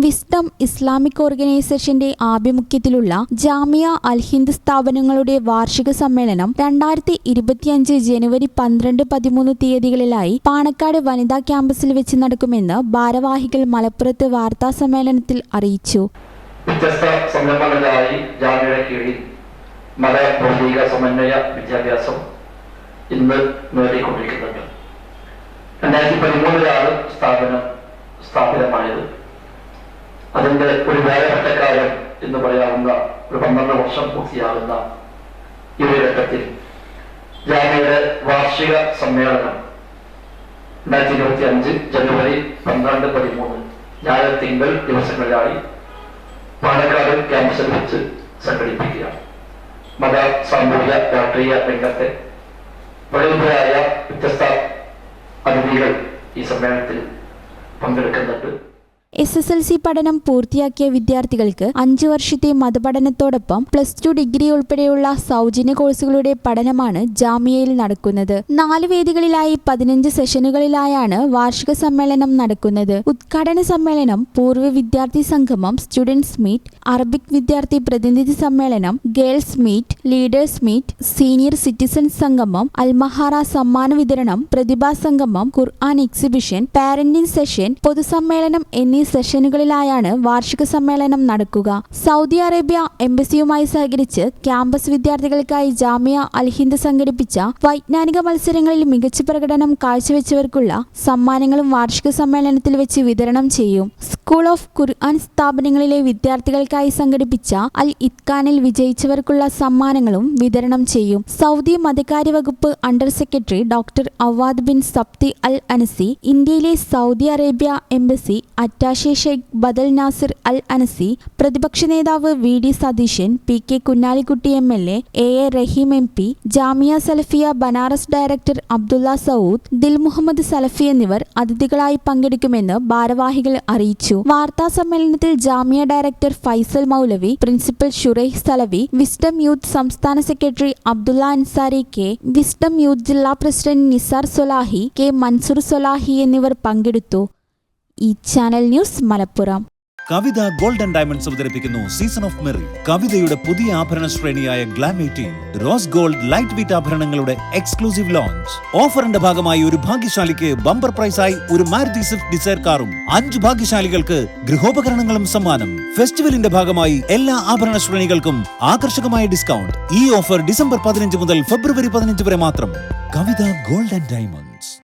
Wisdom Islamic ഓർഗനൈസേഷന്റെ ആഭിമുഖ്യത്തിലുള്ള ജാമിയ അൽ ഹിന്ദ് സ്ഥാപനങ്ങളുടെ വാർഷിക സമ്മേളനം 2025 ജനുവരി 12-13 തീയതികളിലായി പാണക്കാട് വനിതാ ക്യാമ്പസിൽ വെച്ച് നടക്കുമെന്ന് ഭാരവാഹികൾ മലപ്പുറത്ത് വാർത്താ സമ്മേളനത്തിൽ അറിയിച്ചു. വ്യത്യസ്ത സംരംഭങ്ങളിലായി ജാമ്യയുടെ കീഴിൽ മതഭൗതിക സമന്വയ വിദ്യാഭ്യാസം ഇന്ന് നേടിക്കൊണ്ടിരിക്കുന്നുണ്ട്. 2013 സ്ഥാപിതമായത്. അതിന്റെ ഒരു കാലഘട്ടക്കാലം എന്ന് പറയാവുന്ന ഒരു 12 വർഷം പൂർത്തിയാകുന്ന ഈ ഒരു ഘട്ടത്തിൽ ജാമ്യയുടെ വാർഷിക സമ്മേളനം 2025 ജനുവരി 12-13 ഞായർ തിങ്കൾ ദിവസങ്ങളിലായി പാണക്കാട് ക്യാമ്പസിൽ വെച്ച് സംഘടിപ്പിക്കുക. മത സാമൂഹിക രാഷ്ട്രീയ രംഗത്തെ പ്രഗത്ഭരായ വ്യത്യസ്ത അതിഥികൾ ഈ സമ്മേളനത്തിൽ പങ്കെടുക്കുന്നുണ്ട്. SSLC പഠനം പൂർത്തിയാക്കിയ വിദ്യാർത്ഥികൾക്ക് 5 വർഷത്തെ മതപഠനത്തോടൊപ്പം +2 ഡിഗ്രി ഉൾപ്പെടെയുള്ള സൗജന്യ കോഴ്സുകളുടെ പഠനമാണ് ജാമിയയിൽ നടക്കുന്നത്. 4 വേദികളിലായി 15 സെഷനുകളിലായാണ് വാർഷിക സമ്മേളനം നടക്കുന്നത്. ഉദ്ഘാടന സമ്മേളനം, പൂർവ്വ വിദ്യാർത്ഥി സംഗമം, സ്റ്റുഡൻസ് മീറ്റ്, അറബിക് വിദ്യാർത്ഥി പ്രതിനിധി സമ്മേളനം, girls meet, leaders meet, senior citizens സംഗമം, അൽമഹാറ സമ്മാന വിതരണം, പ്രതിഭാ സംഗമം, ഖുർആൻ എക്സിബിഷൻ, പാരന്റിംഗ് സെഷൻ, പൊതുസമ്മേളനം എന്നീ സെഷനുകളിലായാണ് വാർഷിക സമ്മേളനം നടക്കുക. സൗദി അറേബ്യ എംബസിയുമായി സഹകരിച്ച് ക്യാമ്പസ് വിദ്യാർത്ഥികൾക്കായി ജാമിയ അൽ ഹിന്ദ് സംഘടിപ്പിച്ച വൈജ്ഞാനിക മത്സരങ്ങളിൽ മികച്ച പ്രകടനം കാഴ്ചവെച്ചവർക്കുള്ള സമ്മാനങ്ങളും വാർഷിക സമ്മേളനത്തിൽ വെച്ച് വിതരണം ചെയ്യും. സ്കൂൾ ഓഫ് ഖുർആൻ സ്ഥാപനങ്ങളിലെ വിദ്യാർത്ഥികൾക്കായി സംഘടിപ്പിച്ച അൽ ഇത്ഖാനിൽ വിജയിച്ചവർക്കുള്ള സമ്മാനങ്ങളും വിതരണം ചെയ്യും. സൗദി മതകാര്യ വകുപ്പ് under secretary doctor Awad bin Sabti Al Anazi, ഇന്ത്യയിലെ Saudi Arabia embassy attache Sheikh Badal Nasir Al Anazi, പ്രതിപക്ഷ നേതാവ് VD Satheesan, PK Kunhalikutty MLA, AA Rahim MP, Jamia Salafiya Banaras director Abdullah Saud, Dil Muhammad Salafi എന്നിവർ അതിഥികളായി പങ്കെടുക്കുമെന്ന് ഭാരവാഹികൾ അറിയിച്ചു. വാർത്താ സമ്മേളനത്തിൽ Jamia director Faisal Maulavi, principal Shuraih Salavi, Wisdom Youth സംസ്ഥാന secretary Abdullah Ansari K, Wisdom Youth ജില്ലാ പ്രസിഡന്റ് നിസാർ സൊലാഹി, K മൻസൂർ സൊലാഹി എന്നിവർ പങ്കെടുത്തു. ഈ channel news Malappuram. Kavitha gold and diamonds അവതരിപ്പിക്കുന്നു സീസൺ ഓഫ് മെറി. കവിതയുടെ പുതിയ ആഭരണ ശ്രേണിയായ ഗ്ലാമേറ്റീൻ, റോസ് ഗോൾഡ് ലൈറ്റ് വെയ്റ്റ് ആഭരണങ്ങളുടെ എക്സ്ക്ലൂസീവ് ലോഞ്ച്. ഓഫറിന്റെ ഭാഗമായി ഒരു ഭാഗ്യശാലിക്ക് ബമ്പർ പ്രൈസായി ഒരു മാരുതി സ്വിഫ്റ്റ് ഡിസയർ കാറും 5 ഭാഗ്യശാലികൾക്ക് ഗൃഹോപകരണങ്ങളും സമ്മാനം. ഫെസ്റ്റിവലിന്റെ ഭാഗമായി എല്ലാ ആഭരണ ശ്രേണികൾക്കും ആകർഷകമായ ഡിസ്കൗണ്ട്. ഈ ഓഫർ ഡിസംബർ 15 മുതൽ ഫെബ്രുവരി 15 വരെ മാത്രം. കവിത ഗോൾഡ് ആൻഡ് ഡയമണ്ട്സ്.